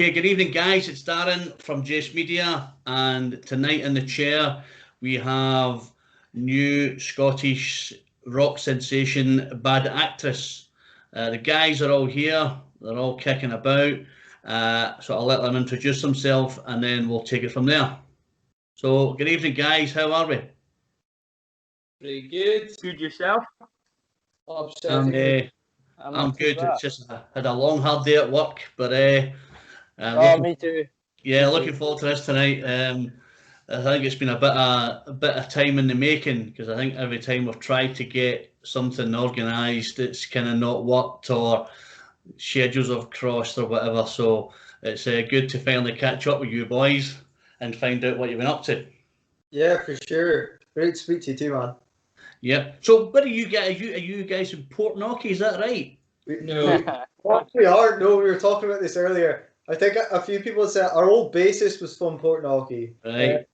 Okay, good evening, guys. It's Darren from Jace Media, and tonight in the chair we have new Scottish rock sensation Bad Actress. The guys are all here, they're all kicking about, so I'll let them introduce themselves and then we'll take it from there. So, good evening, guys. How are we? Pretty good. Good yourself? I'm good. Bad. It's just had a long, hard day at work, but Me too. yeah, looking forward to this tonight. I think it's been a bit of time in the making, because I think every time we've tried to get something organised, it's kind of not worked or schedules have crossed or whatever. So it's good to finally catch up with you boys and find out what you've been up to. Yeah, for sure. Great to speak to you too, man. Yeah. So where are you guys? Are you guys in Portnocky? Is that right? No, we are. No, we were talking about this earlier. I think a few people said our old bassist was from Portnocky. Right.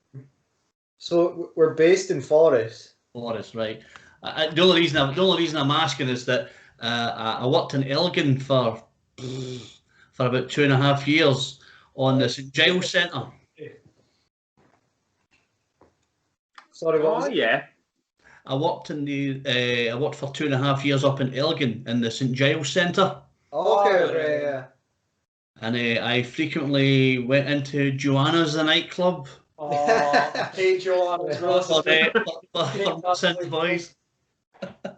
So we're based in Forres. Forres, right. The only reason I'm asking is that I worked in Elgin for about 2.5 years on the St Giles Centre. Sorry, what was it? Yeah. I worked for 2.5 years up in Elgin in the St Giles Centre. Okay, yeah. And I frequently went into Joanna's, the nightclub. I hate Joanna's. For St Boys. I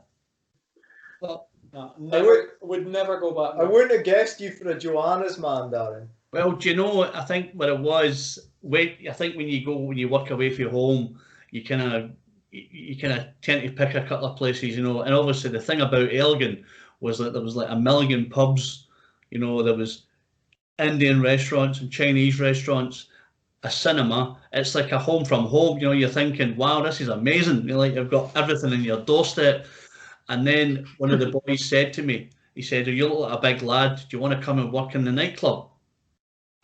would never go back. I wouldn't have guessed you for a Joanna's man, Darren. Well, do you know? I think what it was. When you work away from home, you kind of tend to pick a couple of places, you know. And obviously, the thing about Elgin was that there was like 1 million pubs. You know, there was Indian restaurants and Chinese restaurants, a cinema. It's like a home from home. You know, you're thinking, wow, this is amazing. You're like, you've got everything in your doorstep. And then one of the boys said to me, he said, "You look like a big lad. Do you want to come and work in the nightclub?"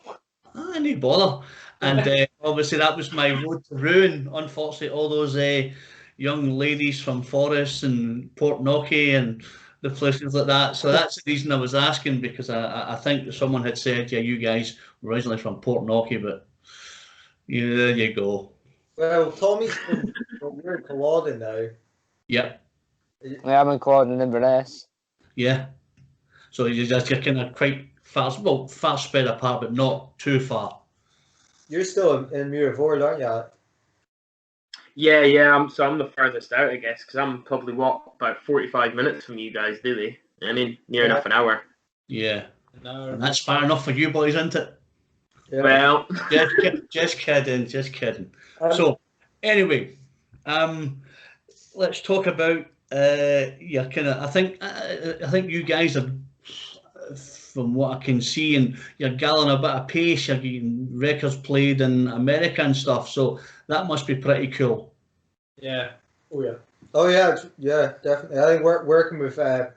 I didn't bother. And obviously that was my road to ruin. Unfortunately, all those young ladies from Forres and Portnocky and the places like that. So that's the reason I was asking, because I think someone had said, yeah, you guys were originally from Portnocky, but yeah, there you go. Well, Tommy's we're in Culloden now. Yep. Yeah, I'm in Culloden in Inverness. Yeah. So you're kind of quite far spread apart, but not too far. You're still in Muirvord, aren't you? Yeah. I'm the furthest out, I guess, because I'm probably about 45 minutes from you guys, do they? I mean, near enough an hour. Yeah. And that's far enough for you boys, isn't it? Yeah. Well, just kidding. So, anyway, let's talk about your kind of. I think you guys are, from what I can see, and you're galling a bit of pace. You're getting records played in America and stuff. So that must be pretty cool. Yeah. Oh yeah. Oh yeah, definitely. I think we're working with the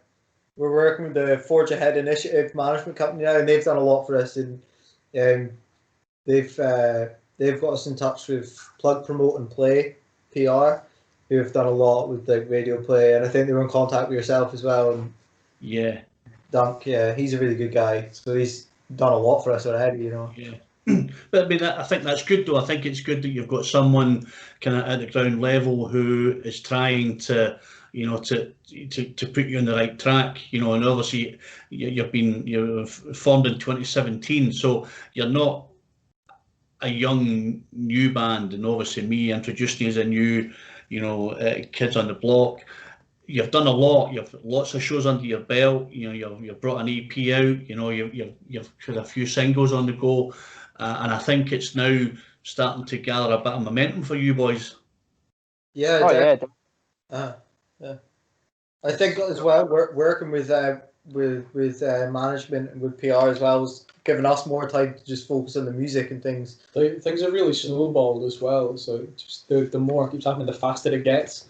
Forge Ahead Initiative management company now, and they've done a lot for us. And they've got us in touch with Plug Promote and Play PR, who have done a lot with the radio play, and I think they were in contact with yourself as well. And yeah, Dunk, yeah, he's a really good guy. So he's done a lot for us already, you know. Yeah. But I mean, I think that's good, though. I think it's good that you've got someone kind of at the ground level who is trying to, you know, to put you on the right track, you know. And obviously, you've formed in 2017, so you're not a young new band. And obviously, me introducing you as a new, you know, kids on the block. You've done a lot. You've lots of shows under your belt. You know, you've brought an EP out. You know, you've got a few singles on the go. And I think it's now starting to gather a bit of momentum for you boys. Yeah. Yeah. I think as well, working with management and with PR as well was giving us more time to just focus on the music and things. Things are really snowballed as well. So just the more it keeps happening, the faster it gets.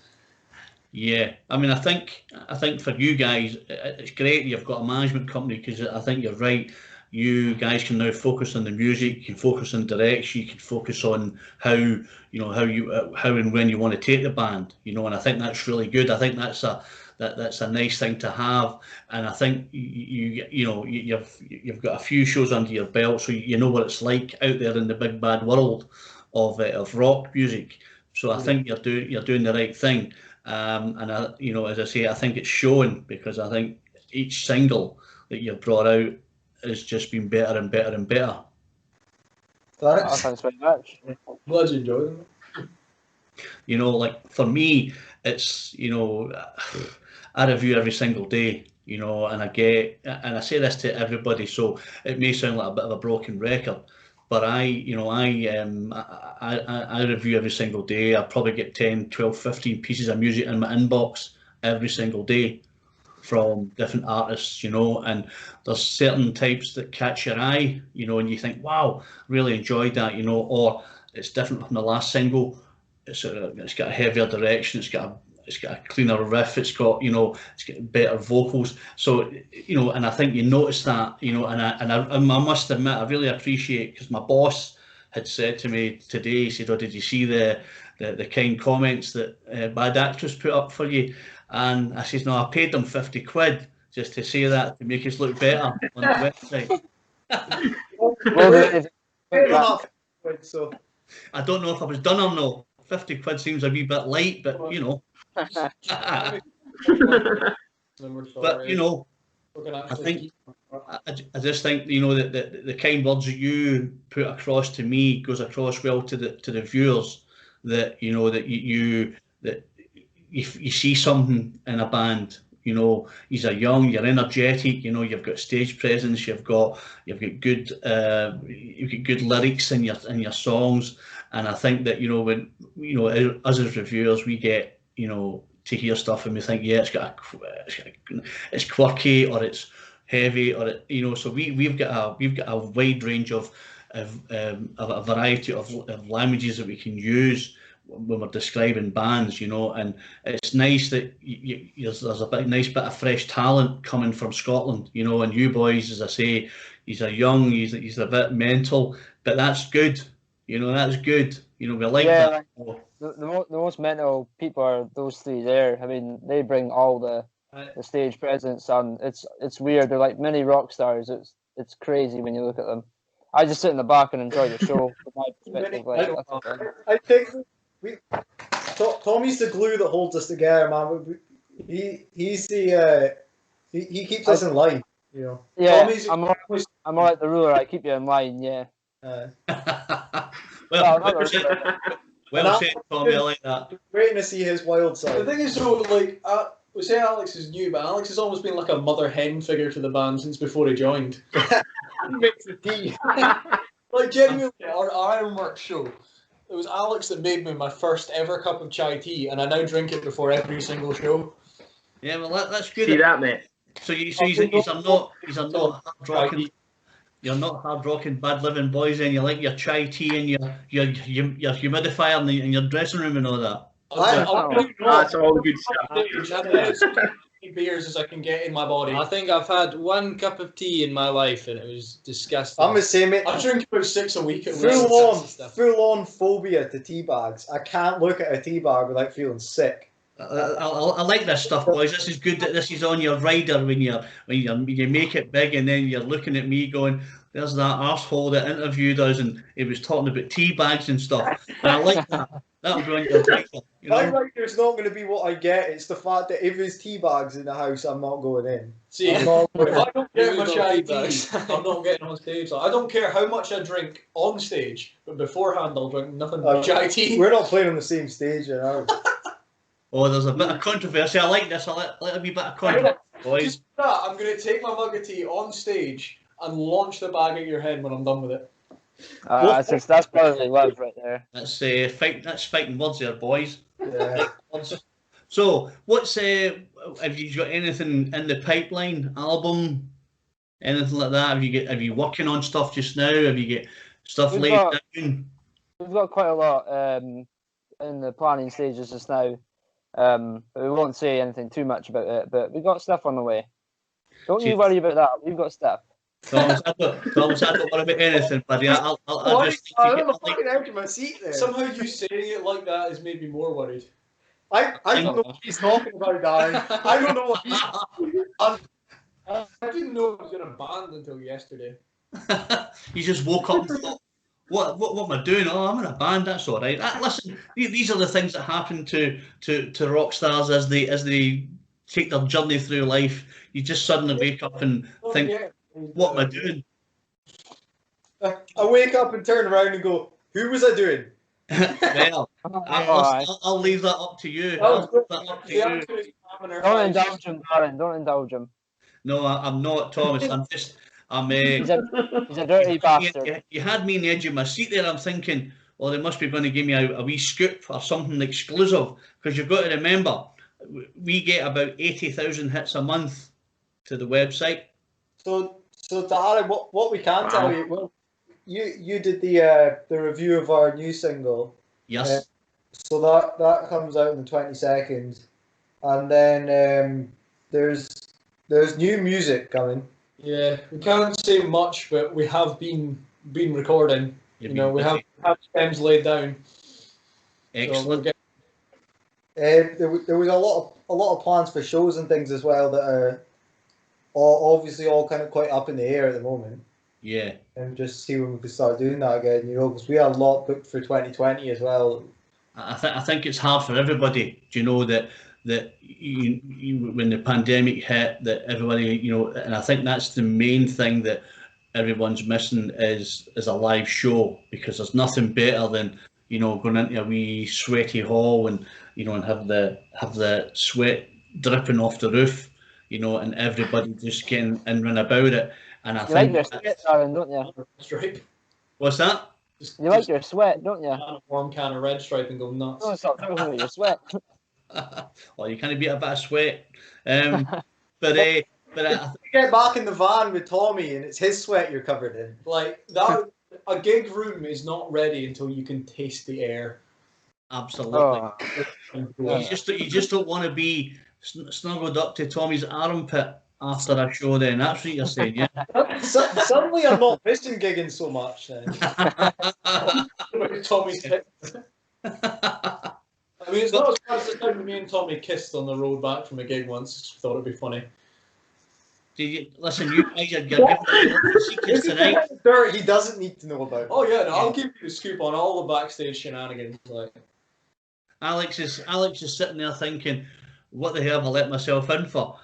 Yeah, I mean, I think for you guys, it's great you've got a management company, because I think you're right. You guys can now focus on the music. You can focus on direction. You can focus on how and when you want to take the band. You know, and I think that's really good. I think that's that's a nice thing to have. And I think you've got a few shows under your belt, so you know what it's like out there in the big bad world of rock music. So I think you're doing the right thing. And as I say, I think it's showing, because I think each single that you've brought out has just been better and better and better. Thanks very much. Glad you enjoyed them. Like for me, it's I review every single day, and I say this to everybody, so it may sound like a bit of a broken record, but I review every single day. I probably get 10, 12, 15 pieces of music in my inbox every single day from different artists, and there's certain types that catch your eye, and you think, wow, really enjoyed that, or it's different from the last single. It's got a heavier direction, it's got a cleaner riff, it's got better vocals. So and I think you notice that, and I must admit, I really appreciate, because my boss had said to me today, he said, "Oh, did you see the kind comments that Bad Actress put up for you?" And I says, "No, I paid them 50 quid just to say that, to make us look better on the website." So I don't know if I was done or no. 50 quid seems a wee bit light, but But I just think that the kind words that you put across to me goes across well to the viewers, that that you see something in a band. You're young, you're energetic. You've got stage presence. You've got good lyrics in your songs. And I think that when us as reviewers, we get to hear stuff and we think, yeah, it's quirky, or it's heavy, or so we've got a wide range of a variety of languages that we can use when we're describing bands, and it's nice that there's a nice bit of fresh talent coming from Scotland, and you boys, as I say, he's young, he's a bit mental, but that's good. That's good. We like that. The most mental people are those three there. I mean, they bring all the stage presence, and it's weird. They're like mini rock stars. It's crazy when you look at them. I just sit in the back and enjoy the show from my perspective. I think Tommy's the glue that holds us together, man. He's the he keeps us in line. Yeah, I'm like the ruler. I keep you in line. Yeah. Well said, Tommy. I like that. Waiting to see his wild side. The thing is, though, like we say Alex is new, but Alex has always been like a mother hen figure to the band since before he joined. He makes the tea. Like genuinely, our Ironworks show, it was Alex that made me my first ever cup of chai tea, and I now drink it before every single show. Yeah, well, that's good. See that, mate? So he's not hard rocking. You're not hard rocking, bad living boys, and you like your chai tea and your humidifier in your dressing room and all that. That's all good stuff. As many beers as I can get in my body. I think I've had one cup of tea in my life, and it was disgusting. I'm the same. I drink about 6 a week. Full on phobia to tea bags. I can't look at a tea bag without feeling sick. I like this stuff, boys. This is good that this is on your rider when you make it big, and then you're looking at me going, "There's that arsehole that interviewed us, and he was talking about tea bags and stuff." And I like that. That'll be on your rider. My rider's not going to be what I get. It's the fact that if there's tea bags in the house, I'm not going in. See, if I don't get my chai tea, I'm not getting on stage. I don't care how much I drink on stage, but beforehand I'll drink nothing but chai tea. We're not playing on the same stage, you know. Oh, there's a bit of controversy. I like this. I like a wee bit of controversy, boys. Just that, I'm going to take my mug of tea on stage and launch the bag at your head when I'm done with it. That's probably love right there. That's fighting words there, boys. Yeah. So, have you got anything in the pipeline? Album, anything like that? Have you working on stuff just now? Have you get stuff laid down? We've got quite a lot in the planning stages just now. But we won't say anything too much about it. But we've got stuff on the way. Don't you worry about that. We've got stuff. Thomas, I don't worry about anything, buddy. I'm fucking out of my seat there. Somehow you saying it like that has made me more worried. I don't know what he's talking about, Darren. I don't know what he's... I didn't know it was in a band until yesterday. You just woke up and thought, what am I doing? Oh, I'm in a band. That's all right. Listen, these are the things that happen to rock stars as they take their journey through life. You just suddenly wake up and think, what am I doing? I wake up and turn around and go, who was I doing? Well, I'll leave that up to you. Don't indulge him, Darren. Don't indulge him. No, I'm not, Thomas. He's a dirty bastard. You had me on the edge of my seat there. I'm thinking, well, they must be going to give me a wee scoop or something exclusive, because you've got to remember, we get about 80,000 hits a month to the website. So Darren, what we can tell you, well, you did the review of our new single. Yes. So that comes out in the 22nd, and then there's new music coming. Yeah, we can't say much, but we have been recording. We have stems laid down. Excellent. So there was a lot of plans for shows and things as well that are obviously all kind of quite up in the air at the moment. Yeah. And just see when we can start doing that again, because we had a lot booked for 2020 as well. I think it's hard for everybody. Do you know that when the pandemic hit, that everybody, and I think that's the main thing that everyone's missing is a live show, because there's nothing better than going into a wee sweaty hall and and have the sweat dripping off the roof, and everybody just getting in and about it. And I think like your sweat, Darren, don't you? Stripe. What's that? You like your sweat, don't you? A warm can of Red Stripe and go nuts. No, stop talking about your sweat. Well, you can't beat a bit of sweat. But I you get back in the van with Tommy and it's his sweat you're covered in. Like that, a gig room is not ready until you can taste the air. Absolutely. You just don't want to be snuggled up to Tommy's armpit after a show. Then that's what you're saying, yeah. Suddenly, I'm not missing gigging so much. Then Tommy's hit. I mean, it's not as bad as the time me and Tommy kissed on the road back from a gig once. Just thought it'd be funny. Listen, you guys are giving the secrets tonight. Dirt he doesn't need to know about. Oh yeah, no, I'll give you the scoop on all the backstage shenanigans. Like Alex is sitting there thinking, what the hell have I let myself in for?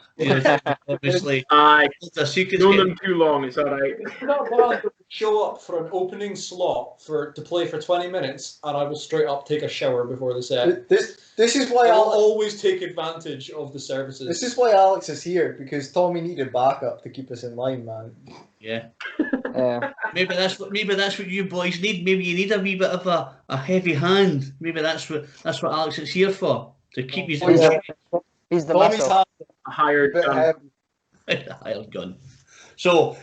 Obviously, the secrets. Known them too long. It's all right. It's not bad to show up for an opening slot to play for 20 minutes, and I will straight up take a shower before the set. This is why I'll always take advantage of the services. This is why Alex is here, because Tommy needed backup to keep us in line, man. Yeah. Yeah. Maybe that's what you boys need. Maybe you need a wee bit of a heavy hand. Maybe that's what Alex is here for, to keep his. He's the Tommy's muscle. hand A hired gun. Hired gun. So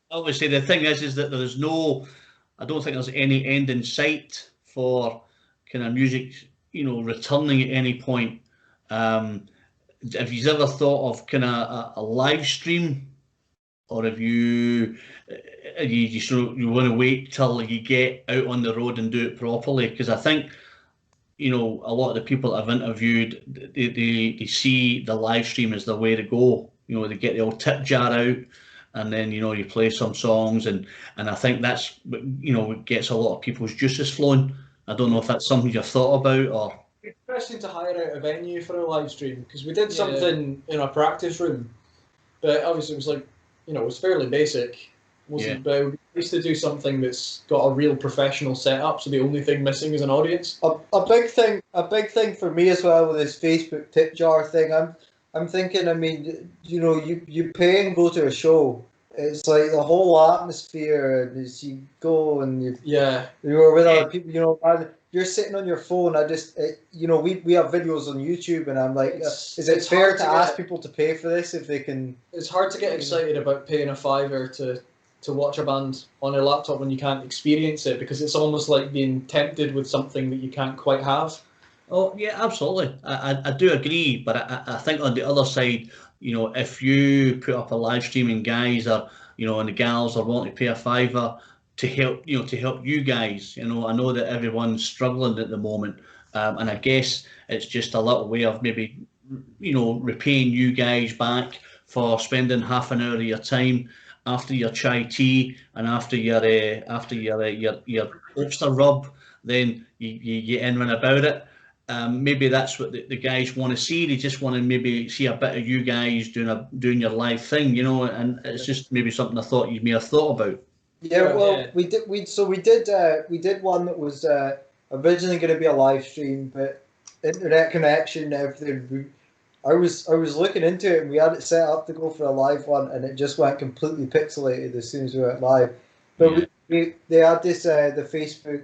obviously the thing is that there's I don't think there's any end in sight for kind of music, returning at any point. Have you ever thought of kind of a live stream, or have you want to wait till you get out on the road and do it properly? Because I think a lot of the people I've interviewed, they see the live stream as the way to go. They get the old tip jar out, and then you play some songs, and I think that's what gets a lot of people's juices flowing. I don't know if that's something you've thought about, or. It's interesting to hire out a venue for a live stream, because we did something in our practice room, but obviously it was like it was fairly basic. But we used to do something that's got a real professional setup, so the only thing missing is an audience. A big thing for me as well with this Facebook tip jar thing. I'm thinking. I mean, you pay and go to a show. It's like the whole atmosphere, and as you go and you're with other people. And you're sitting on your phone. We have videos on YouTube, and I'm like, is it fair to ask people to pay for this if they can? It's hard to get excited about paying a $5 to watch a band on a laptop when you can't experience it, because it's almost like being tempted with something that you can't quite have. Oh yeah, absolutely. I do agree, but I think on the other side, if you put up a live stream and guys are, and the gals are wanting to pay a $5 to help you guys, I know that everyone's struggling at the moment, And I guess it's just a little way of maybe, repaying you guys back for spending half an hour of your time after your chai tea and after your oyster rub. Then you get in and about it. Maybe that's what the guys want to see. They just want to maybe see a bit of you guys doing your live thing, and it's just maybe something I thought you may have thought about. Yeah, well, we did one that was originally going to be a live stream, but internet connection and everything. I was looking into it, and we had it set up to go for a live one, and it just went completely pixelated as soon as we went live. But they had this the Facebook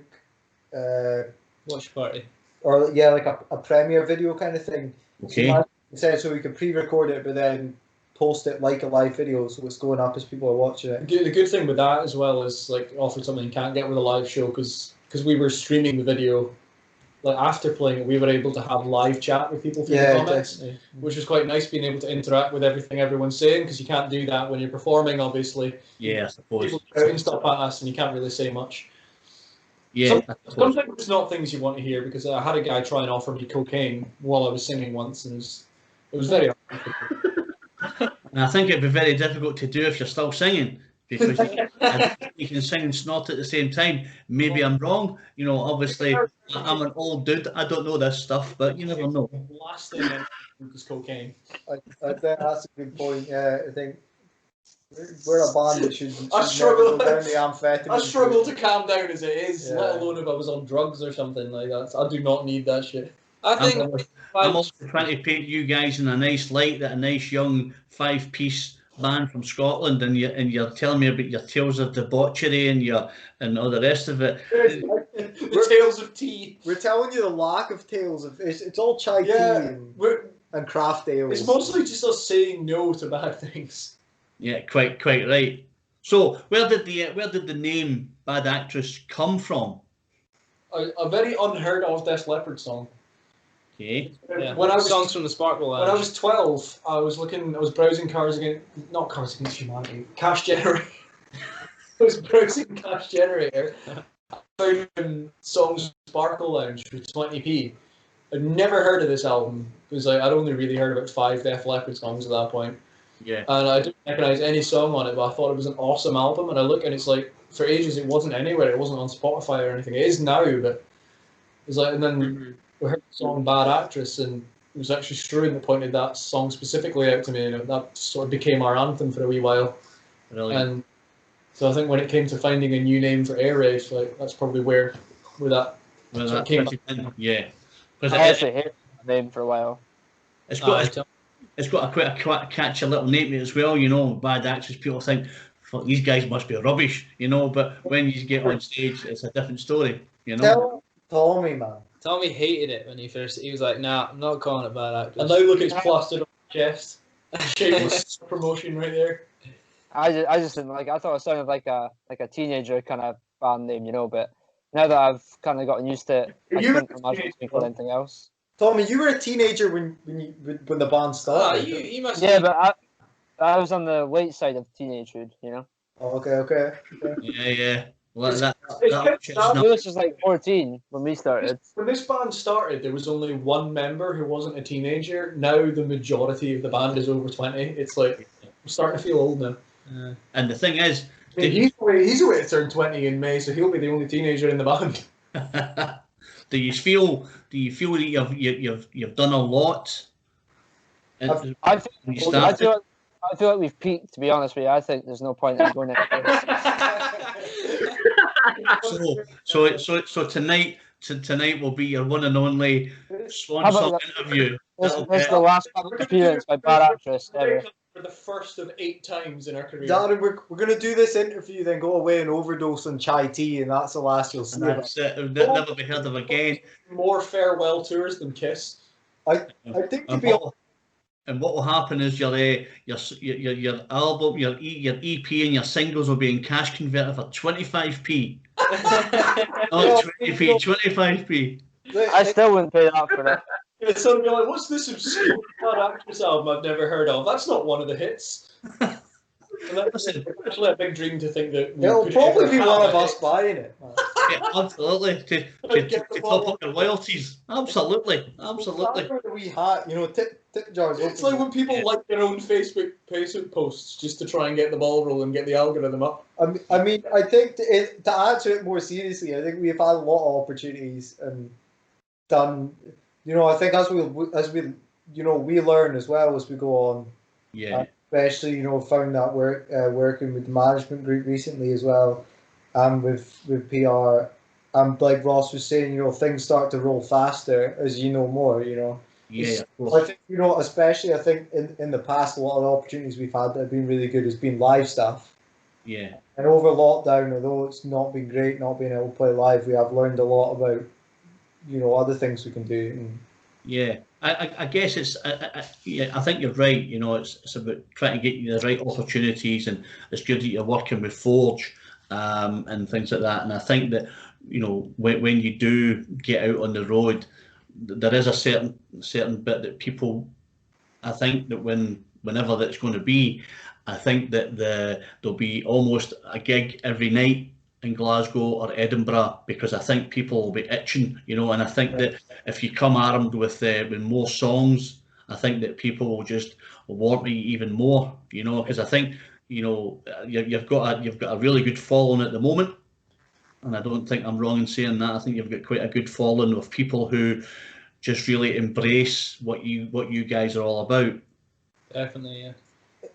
watch party, or like a premiere video kind of thing. Okay. So we could pre-record it, but then post it like a live video, so it's going up as people are watching it. The good thing with that as well is like offered something you can't get with a live show because we were streaming the video. Like after playing it, we were able to have live chat with people through the comments, which was quite nice, being able to interact with everything everyone's saying, because you can't do that when you're performing, obviously. Yeah, I suppose. People shouting stuff at us, and you can't really say much. Yeah. Sometimes it's not things you want to hear, because I had a guy try and offer me cocaine while I was singing once, and it was very uncomfortable. And I think it'd be very difficult to do if you're still singing, because you can sing and snort at the same time. Maybe I'm wrong. Obviously, I'm an old dude. I don't know this stuff, but you never know. The last thing I was cocaine. I think that's a good point. Yeah, I think we're a band that should I struggle never go down the amphetamine. I struggle to calm down as it is, Yeah. let alone if I was on drugs or something like that. I do not need that shit. I think I'm also trying to paint you guys in a nice light, that a nice young 5-piece band from Scotland, and you're telling me about your tales of debauchery and all the rest of it. The tales of tea. We're telling you the lack of tales of it's all chai tea and craft ales. It's mostly just us saying no to bad things. Yeah, quite right. So where did the name Bad Actress come from? A very unheard of Def Leppard song. Okay. yeah, When I was songs from the Sparkle Lounge. When I was 12, I was browsing Cards Against Humanity, Cash Generator. I was browsing Cash Generator. I found songs from Sparkle Lounge for 20p. I'd never heard of this album because I'd only really heard about 5 Def Leppard songs at that point. Yeah. And I didn't recognize any song on it, but I thought it was an awesome album. And I look and it's like, for ages it wasn't anywhere. It wasn't on Spotify or anything. It is now, but it's like, and then we heard the song Bad Actress, and it was actually Struan that pointed that song specifically out to me, and that sort of became our anthem for a wee while. Brilliant. And so I think when it came to finding a new name for Air Race, like that's probably where that Well, sort of that came fits in. Yeah. Because I actually hated the name for a while. it's got quite a catchy little name as well. Bad Actress. People think, "Fuck, these guys must be rubbish," But when you get on stage, it's a different story. Tell Tommy, man. Tommy hated it when he was like, "Nah, I'm not calling it Bad Actress." And now look, it's plastered on the chest. Shameless promotion right there. I just didn't like. I thought it sounded like a teenager kind of band name, But now that I've kind of gotten used to it, I couldn't imagine it being called anything else. Tommy, you were a teenager when the band started. You must. Yeah, but I was on the late side of teenagehood, Oh, okay. Yeah. Well, Lewis was like 14 when we started. When this band started, there was only one member who wasn't a teenager. Now the majority of the band is over 20. It's like, I'm starting to feel old now. and the thing is, He's away to turn 20 in May, so he'll be the only teenager in the band. do you feel that you've done a lot? I feel like we've peaked, to be honest with you. I think there's no point in going So tonight will be your one and only swan song interview. This is the last public appearance by Bad Actress ever. For the first of 8 times in our career. Darren, we're going to do this interview, then go away and overdose on chai tea, and that's the last you'll see. That's it. It'll never be heard of again. More farewell tours than Kiss. I think to And be what will happen is your album, your EP, and your singles will be in cash converter for 25p. Not 20p, 25p. I still wouldn't pay that for it. It's sort of be like, what's this obscure Bad Actress album I've never heard of? That's not one of the hits. And that's actually a big dream to think that It'll probably be one of us buying it. Absolutely. To top up your royalties. Absolutely. We had, tip jars. It's like when people like their own Facebook posts just to try and get the ball rolling, get the algorithm up. I mean, I think to answer it more seriously, I think we've had a lot of opportunities and done. I think as we we learn as well as we go on. Yeah. Especially, found that working with the management group recently as well, and with PR, and like Ross was saying, things start to roll faster as you know more. Yeah. I think especially I think in the past, a lot of the opportunities we've had that have been really good has been live stuff. Yeah. And over lockdown, although it's not been great not being able to play live, we have learned a lot about other things we can do. And, yeah, I guess it's. I think you're right. It's about trying to get you the right opportunities, and it's good that you're working with Forge and things like that. And I think that when you do get out on the road, there is a certain bit that people. I think that whenever that's going to be, I think that there'll be almost a gig every night in Glasgow or Edinburgh, because I think people will be itching, and I think that if you come armed with more songs, I think that people will just want me even more, because I think you've got a really good following at the moment, and I don't think I'm wrong in saying that. I think you've got quite a good following of people who just really embrace what you guys are all about. Definitely, yeah.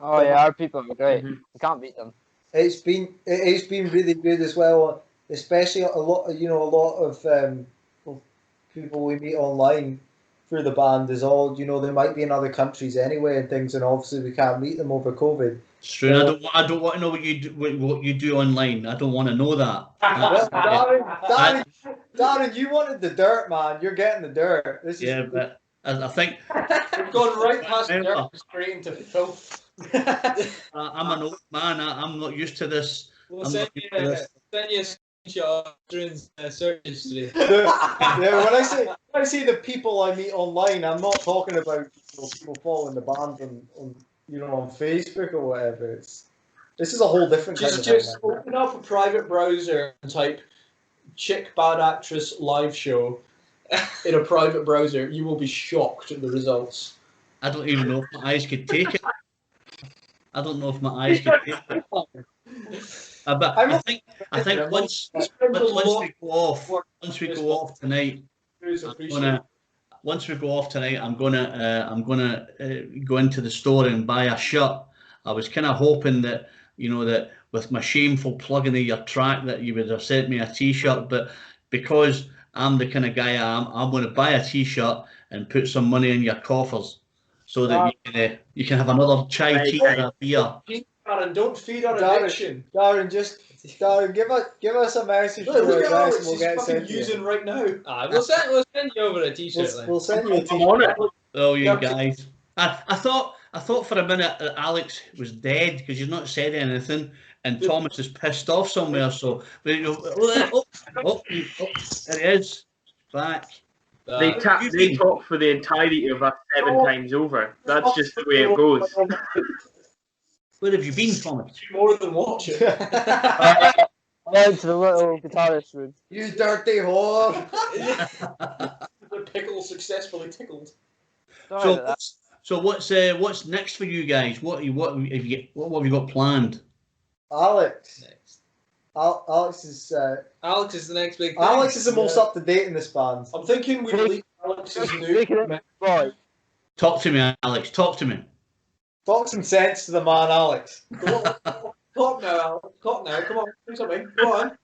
Oh yeah, our people are great. You can't beat them. It's been really good as well, especially a lot of people we meet online through the band is all they might be in other countries anyway and things, and obviously we can't meet them over COVID. It's true. I don't want to know what you do online. I don't want to know that. Well, Darren, you wanted the dirt, man. You're getting the dirt. But I think we've gone right past dirt straight into filth. I'm an old man. I'm not used to this. We'll send you a screenshot of Adrian's search history. Yeah, when I say the people I meet online, I'm not talking about people following the band on Facebook or whatever. This is a whole different kind of thing. Just open up a private browser and type "Chick Bad Actress Live Show" in a private browser. You will be shocked at the results. I don't even know if my eyes could take it. I don't know if my eyes could take it. But I think once we go off tonight, I'm gonna go into the store and buy a shirt. I was kind of hoping that that with my shameful plugging of your track that you would have sent me a T-shirt, but because I'm the kind of guy I'm going to buy a T-shirt and put some money in your coffers, so that you can have another chai tea or a beer. Darren, don't feed our addiction. Darren, give us a message. Look at Alex, he's fucking using right now. We'll send you over a T-shirt. We'll send you a T-shirt. Oh, you guys! I thought for a minute that Alex was dead because you've not said anything, and Thomas is pissed off somewhere. So, there he is, back. They talk for the entirety of us 7 times over. That's just the way it goes. Where have you been, Thomas? More than watching. I went to the little guitarist room. You dirty whore! The pickle successfully tickled. So what's next for you guys? What have you got planned? Alex. Next. Alex is the next big thing. Alex is the most up to date in this band. I'm thinking we leave Alex's new. Boy. Talk to me, Alex. Talk to me. Talk some sense to the man, Alex. Talk now, Alex. Talk now. Come on, do something. Go on.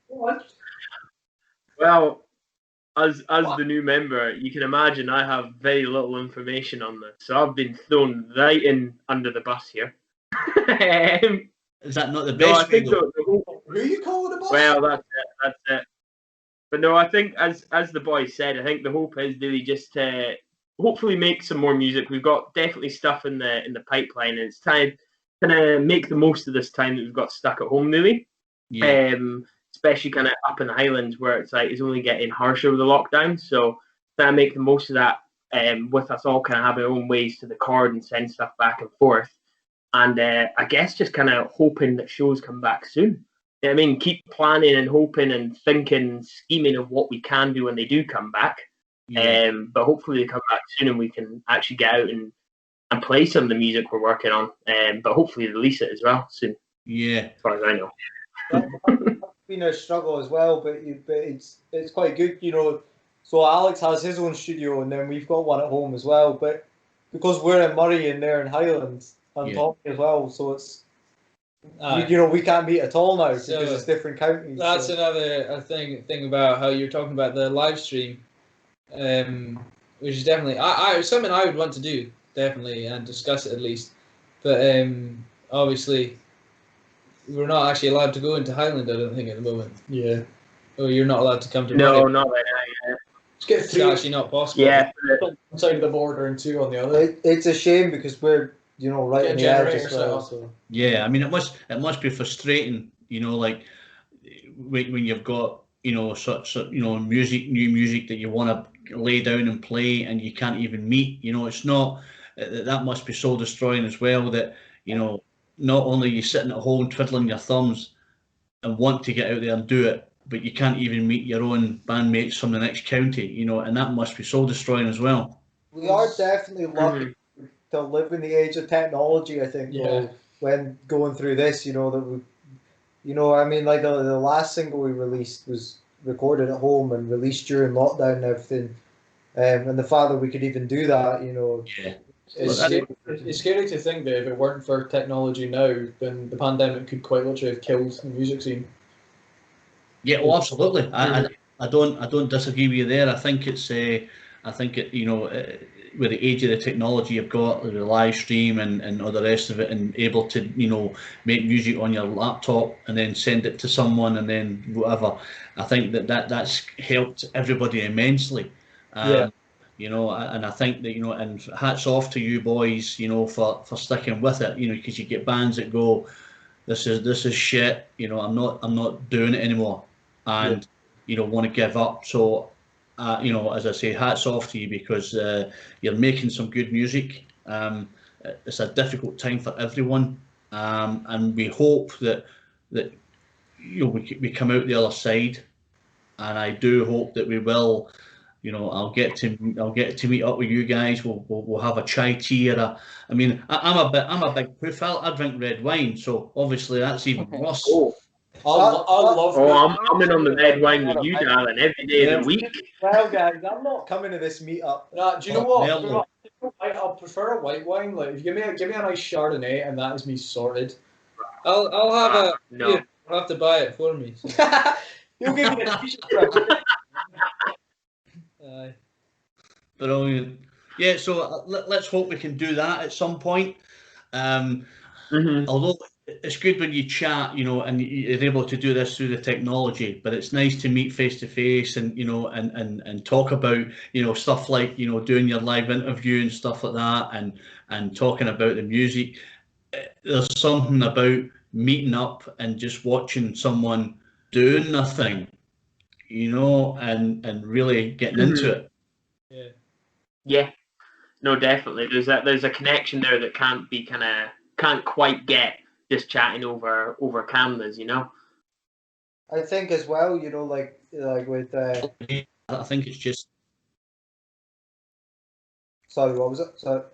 Well, as the new member, you can imagine I have very little information on this, so I've been thrown right in under the bus here. Is that not the best? Who are you calling a bus? Well, that's it. But no, I think as the boys said, I think the hope is really just to hopefully make some more music. We've got definitely stuff in the pipeline, and it's time to make the most of this time that we've got stuck at home, really. Yeah. Especially kind of up in the Highlands where it's only getting harsher with the lockdown. So trying to make the most of that, with us all kind of having our own ways to the cord and send stuff back and forth. And I guess just kind of hoping that shows come back soon. I mean, keep planning and hoping and thinking, scheming of what we can do when they do come back. Yeah. But hopefully they come back soon and we can actually get out and play some of the music we're working on. But hopefully release it as well soon. Yeah. As far as I know. That's been a struggle as well, but it's quite good, you know. So Alex has his own studio, and then we've got one at home as well. But because we're in Murray and they're in Highlands and Tommy as well, so it's you know, we can't meet at all now because it's different counties. That's another thing about how you're talking about the live stream, which is definitely something I would want to do definitely and discuss it at least. But obviously, we're not actually allowed to go into Highland. I don't think at the moment. Yeah. Oh, you're not allowed to come to. No, Murray. not right now. Let's get It's 3 actually not possible. Yeah. on one side of the border and 2 on the other. It's a shame because we're, you know, right Get in the edge generator as well. set up. So. Yeah, I mean, it must be frustrating, you know, like when you've got, you know, such you know, new music that you want to lay down and play, and you can't even meet. You know, it's not that must be soul destroying as well. That, you know, not only are you sitting at home twiddling your thumbs and want to get out there and do it, but you can't even meet your own bandmates from the next county. You know, and that must be soul destroying as well. We are definitely lucky to live in the age of technology, I think. Yeah. When going through this, you know, that we, you know, I mean, like the last single we released was recorded at home and released during lockdown and everything. And the fact that we could even do that, you know, Yeah. It's scary to think that if it weren't for technology now, then the pandemic could quite literally have killed the music scene. Yeah, oh, absolutely. I don't disagree with you there. I think it's you know, with the age of the technology you've got, the live stream and all the rest of it, and able to, you know, make music on your laptop and then send it to someone and then whatever. I think that's helped everybody immensely. You know, and I think that, you know, and hats off to you boys, you know, for sticking with it, you know, because you get bands that go, this is shit, you know, I'm not doing it anymore, and you know, want to give up. So you know, as I say, hats off to you, because you're making some good music. It's a difficult time for everyone, and we hope that you know, we come out the other side, and I do hope that we will. You know, I'll get to meet up with you guys. We'll have a chai tea or I mean, I'm a big poofal. I drink red wine, so obviously that's even worse. Oh, I love I'm in on the red wine with you, darling, every day of the week. Well, guys, I'm not coming to this meetup. Do you know what? I'll prefer a white wine. Like, if you give me a nice Chardonnay, and that is me sorted. I'll have a. No. You'll have to buy it for me. You'll give me a t-shirt. Brilliant. Yeah, so let's hope we can do that at some point. Although it's good when you chat, you know, and you're able to do this through the technology, but it's nice to meet face to face and, you know, and talk about, you know, stuff like, you know, doing your live interview and stuff like that, and talking about the music. There's something about meeting up and just watching someone doing their thing, you know, and really getting into it. Yeah, no, definitely. There's a connection there that can't quite get just chatting over cameras, you know. I think as well, you know, like with. I think it's just. Sorry, what was it? So.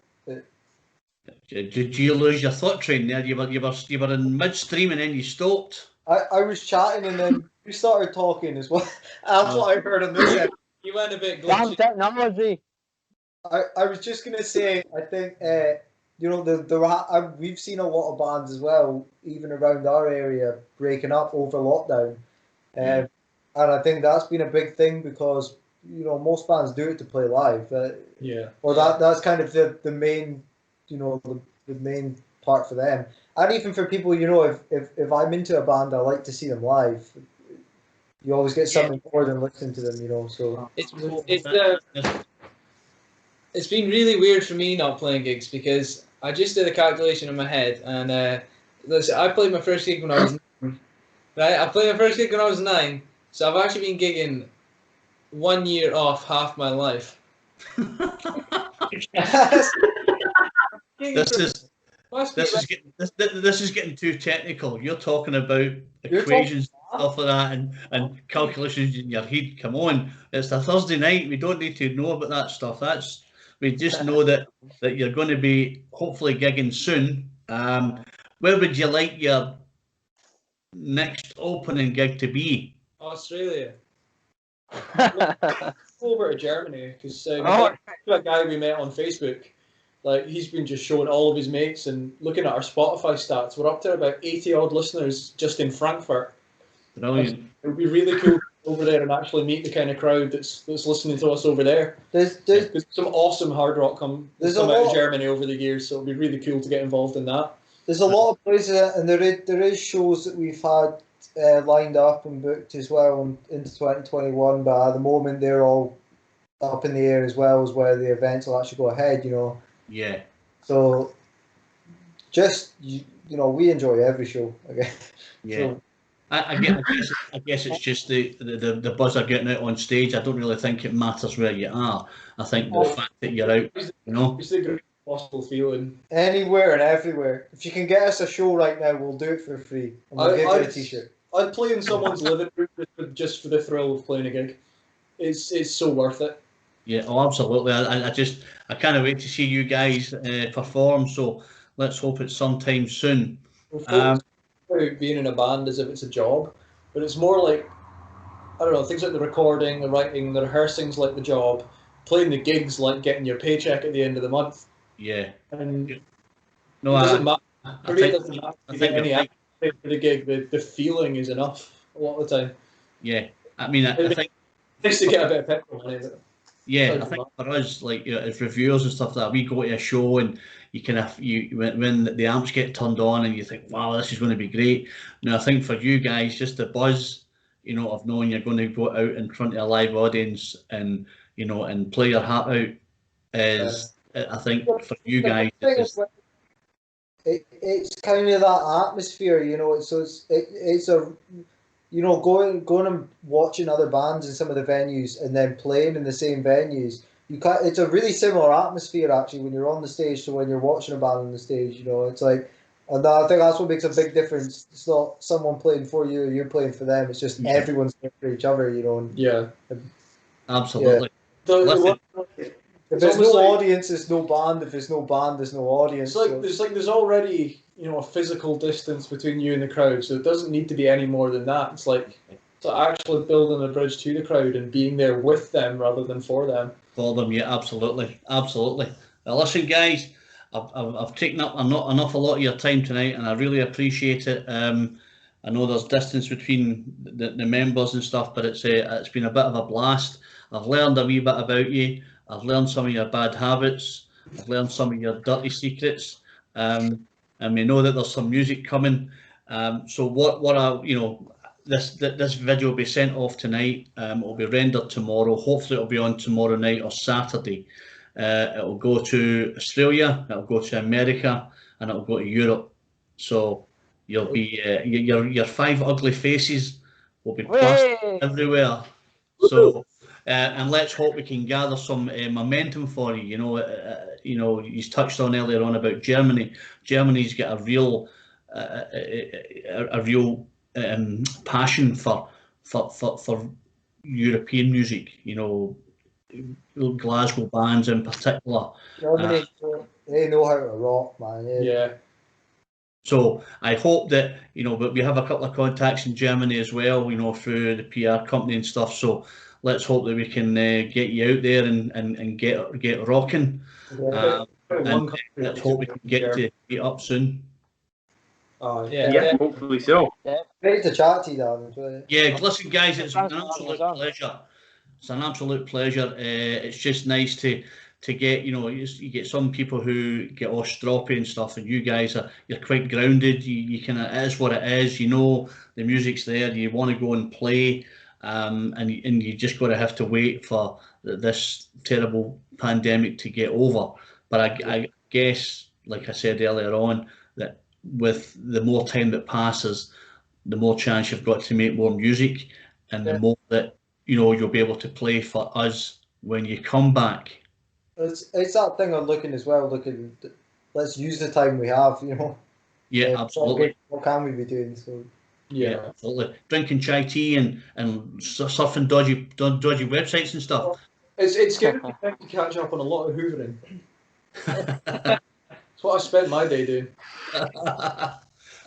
Did you lose your thought train there? You were in midstream and then you stopped. I was chatting and then you started talking as well. That's what I heard on this end. You went a bit Damn glitchy. technology. I was just gonna say, I think you know, we've seen a lot of bands as well, even around our area, breaking up over lockdown, and I think that's been a big thing because, you know, most bands do it to play live. Or that's kind of the main, you know, the main part for them, and even for people, you know, if I'm into a band, I like to see them live. You always get something more than listening to them, you know. So It's been really weird for me not playing gigs because I just did a calculation in my head, and listen, I played my first gig when I was 9, right? I played my first gig when I was 9, so I've actually been gigging 1 year off half my life. This is this is getting too technical. You're talking about equations, stuff like that, and calculations in your head. Come on, it's a Thursday night. We don't need to know about that stuff. We just know that you're going to be hopefully gigging soon. Where would you like your next opening gig to be? Australia. Over to Germany because that guy we met on Facebook, like he's been just showing all of his mates and looking at our Spotify stats. We're up to about 80 odd listeners just in Frankfurt. Brilliant. It would be really cool to go over there and actually meet the kind of crowd that's listening to us over there. There's some awesome hard rock come out of Germany over the years, so it'd be really cool to get involved in that. There's a lot of places, and there is shows that we've had lined up and booked as well into 2021, but at the moment they're all up in the air as well as where the events will actually go ahead, you know. Yeah. So just we enjoy every show, again. Yeah. So, I guess it's just the buzz of getting out on stage. I don't really think it matters where you are. I think the fact that you're out, it's the greatest possible feeling. Anywhere and everywhere. If you can get us a show right now, we'll do it for free. And we'll give you a t-shirt. I'd play in someone's living room just for the thrill of playing a gig. It's so worth it. Yeah, absolutely. I can't wait to see you guys perform. So let's hope it's sometime soon. About being in a band as if it's a job, but it's more like, I don't know, things like the recording, the writing, the rehearsing's like the job, playing the gigs like getting your paycheck at the end of the month. Yeah. And no, it doesn't matter. It doesn't matter if you get any acting for the gig. The feeling is enough a lot of the time. Yeah, I mean, I think nice to get a bit of petrol money. Yeah, I think for us, like as reviewers and stuff like that, we go to a show and you when the amps get turned on and you think, wow, this is going to be great. Now I think for you guys, just the buzz, of knowing you're going to go out in front of a live audience and and play your heart out is, I think for you guys, it's kind of that atmosphere, it's a. Going and watching other bands in some of the venues and then playing in the same venues, it's a really similar atmosphere actually when you're on the stage to when you're watching a band on the stage. It's like, and I think that's what makes a big difference. It's not someone playing for you or you're playing for them. It's just everyone's playing for each other. Absolutely. Yeah. If there's no audience, there's no band. If there's no band, there's no audience. There's already a physical distance between you and the crowd, so it doesn't need to be any more than that. It's like actually building a bridge to the crowd and being there with them rather than for them. For them, yeah, absolutely. Now, listen, guys, I've taken up an awful lot of your time tonight, and I really appreciate it. I know there's distance between the members and stuff, but it's been a bit of a blast. I've learned a wee bit about you. I've learned some of your bad habits. I've learned some of your dirty secrets. And we know that there's some music coming. So this video will be sent off tonight. It'll be rendered tomorrow. Hopefully it'll be on tomorrow night or Saturday. It'll go to Australia, it'll go to America, and it'll go to Europe. So you'll be your 5 ugly faces will be plastered everywhere. So and let's hope we can gather some momentum for you. You touched on earlier on about Germany. Germany's got a real passion for European music. Glasgow bands in particular. Germany, they know how to rock, man. Yeah. So I hope that but we have a couple of contacts in Germany as well. Through the PR company and stuff. So let's hope that we can get you out there and get rocking. And let's hope we can get to meet up soon. Oh yeah, hopefully so. Yeah. Great to chat to you, Dan. Yeah, listen, guys, it's an absolute pleasure. It's an absolute pleasure. It's just nice to get you get some people who get all stroppy and stuff, and you guys you're quite grounded. You kind of, it is what it is. The music's there. You want to go and play. And you just got to have to wait for this terrible pandemic to get over. But I guess, like I said earlier on, that with the more time that passes, the more chance you've got to make more music, and the more that you'll be able to play for us when you come back. It's that thing I'm looking as well. let's use the time we have. You know. Yeah, absolutely. What can we be doing? So. Yeah, absolutely. Drinking chai tea and surfing dodgy websites and stuff. It's good to catch up on a lot of hoovering. That's what I spent my day doing. But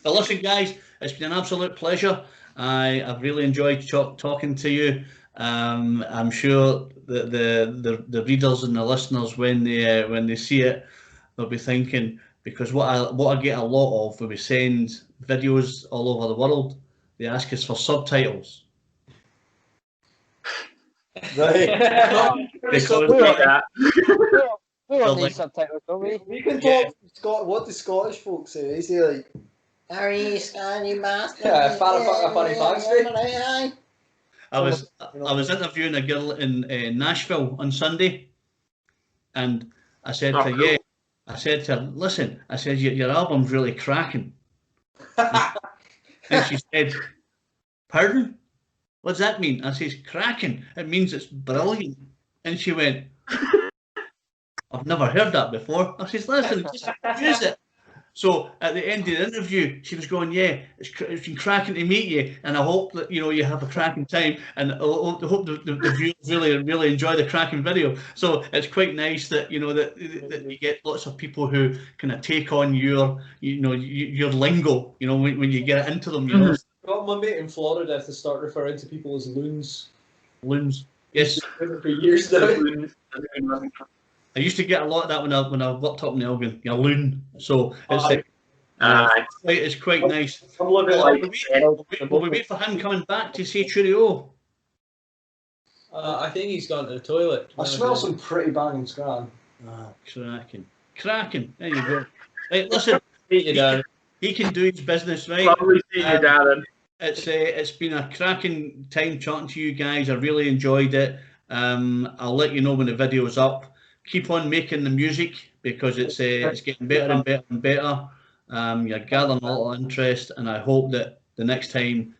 listen, guys, it's been an absolute pleasure. I've really enjoyed talking to you. I'm sure that the readers and the listeners, when they see it, they'll be thinking, because what I get a lot of when we send videos all over the world, they ask us for subtitles. Right. Because We don't need like- subtitles, don't we? We can talk what the Scottish folks say. They say like, "Harry, scan you master." Yeah, funny facts, mate. I was interviewing a girl in Nashville on Sunday, and I said to her, cool. I said to her, listen, I said, your album's really cracking. And she said, pardon? What does that mean? I says, cracking. It means it's brilliant. And she went, I've never heard that before. I says, listen, just use it. So at the end of the interview, she was going, yeah, it's been cracking to meet you, and I hope that you have a cracking time, and I hope the viewers really enjoy the cracking video. So it's quite nice that that you get lots of people who kind of take on your lingo, when you get into them, Got my mate in Florida to start referring to people as loons. Loons. Yes. For years now. I used to get a lot of that when I worked up in Elgin. You're loon. So it's it's quite nice. I'm looking Will we wait for him coming back to say cheerio? I think he's gone to the toilet. I smell some pretty banging scran. Cracking. There you go. Right, listen. He can do his business, right? Lovely seeing you, Darren. It's been a cracking time chatting to you guys. I really enjoyed it. I'll let you know when the video's up. Keep on making the music, because it's getting better and better and better. You're gathering a lot of interest, and I hope that the next time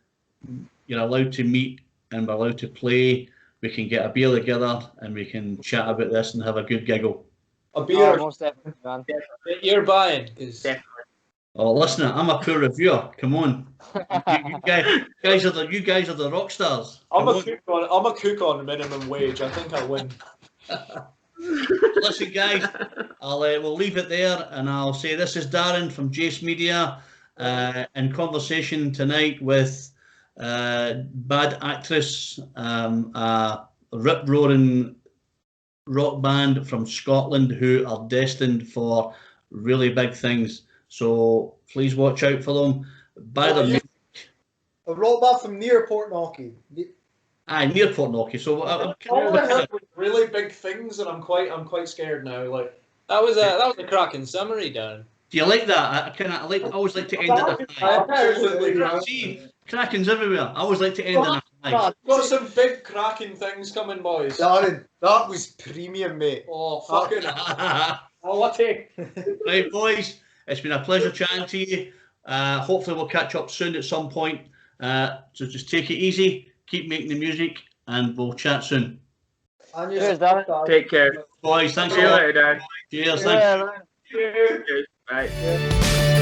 you're allowed to meet and we're allowed to play, we can get a beer together and we can chat about this and have a good giggle. A beer. Most definitely, man. You're buying, because Oh, listen, I'm a poor reviewer. Come on, you guys are the rock stars. I'm a cook on minimum wage. I think I win. Listen, guys, we'll leave it there, and I'll say this is Darren from Jace Media, in conversation tonight with Bad Actress, a rip-roaring rock band from Scotland who are destined for really big things. So please watch out for them. Buy their music. A rock band from near Portnocky. Near Portnocky. So I heard really big things, and I'm quite scared now. Like that was a cracking summary, Dan. do you like that? I always like to end it at a high. absolutely See, cracking's everywhere. I always like to end it at a high. got some big cracking things coming, boys. Darren, that was premium, mate. Oh fucking quality. Right, boys, it's been a pleasure chatting to you. Hopefully we'll catch up soon at some point. So just take it easy, keep making the music, and we'll chat soon. Cheers, Darren. Take care. Boys, thanks See a you lot. later, Dan. Cheers, Yeah, thanks. man. Cheers. Bye. Yeah.